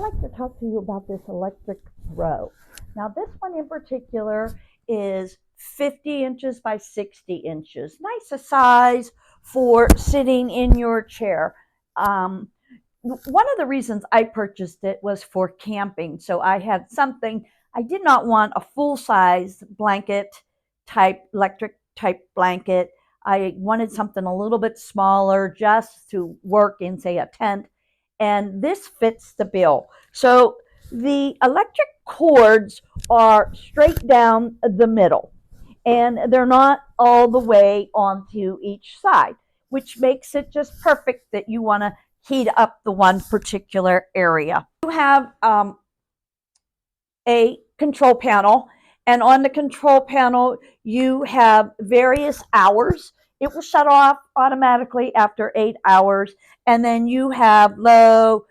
like to talk to you about this electric throw. Now, this one in particular is 50 inches by 60 inches. Nice a size for sitting in your chair. One of the reasons I purchased it was for camping. So I had something, I did not want a full size blanket type, electric type blanket. I wanted something a little bit smaller just to work in, say, a tent. And this fits the bill. So the electric cords are straight down the middle, and they're not all the way onto each side, which makes it just perfect that you want to heat up the one particular area. You have a control panel, and on the control panel you have various hours. It will shut off automatically after 8 hours, and then you have low.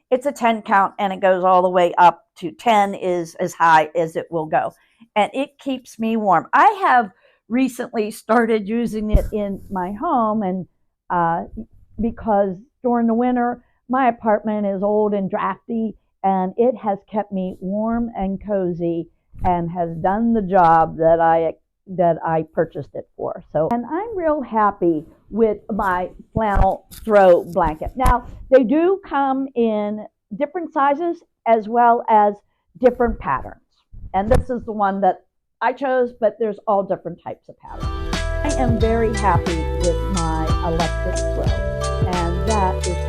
It's a 10 count, and it goes all the way up to 10 is as high as it will go, and it keeps me warm. I have recently started using it in my home, and because during the winter my apartment is old and drafty, and it has kept me warm and cozy and has done the job that I purchased it for. So, and I'm real happy with my flannel throw blanket. Now, they do come in different sizes as well as different patterns. And this is the one that I chose, but there's all different types of patterns. I am very happy with my electric throw, and that is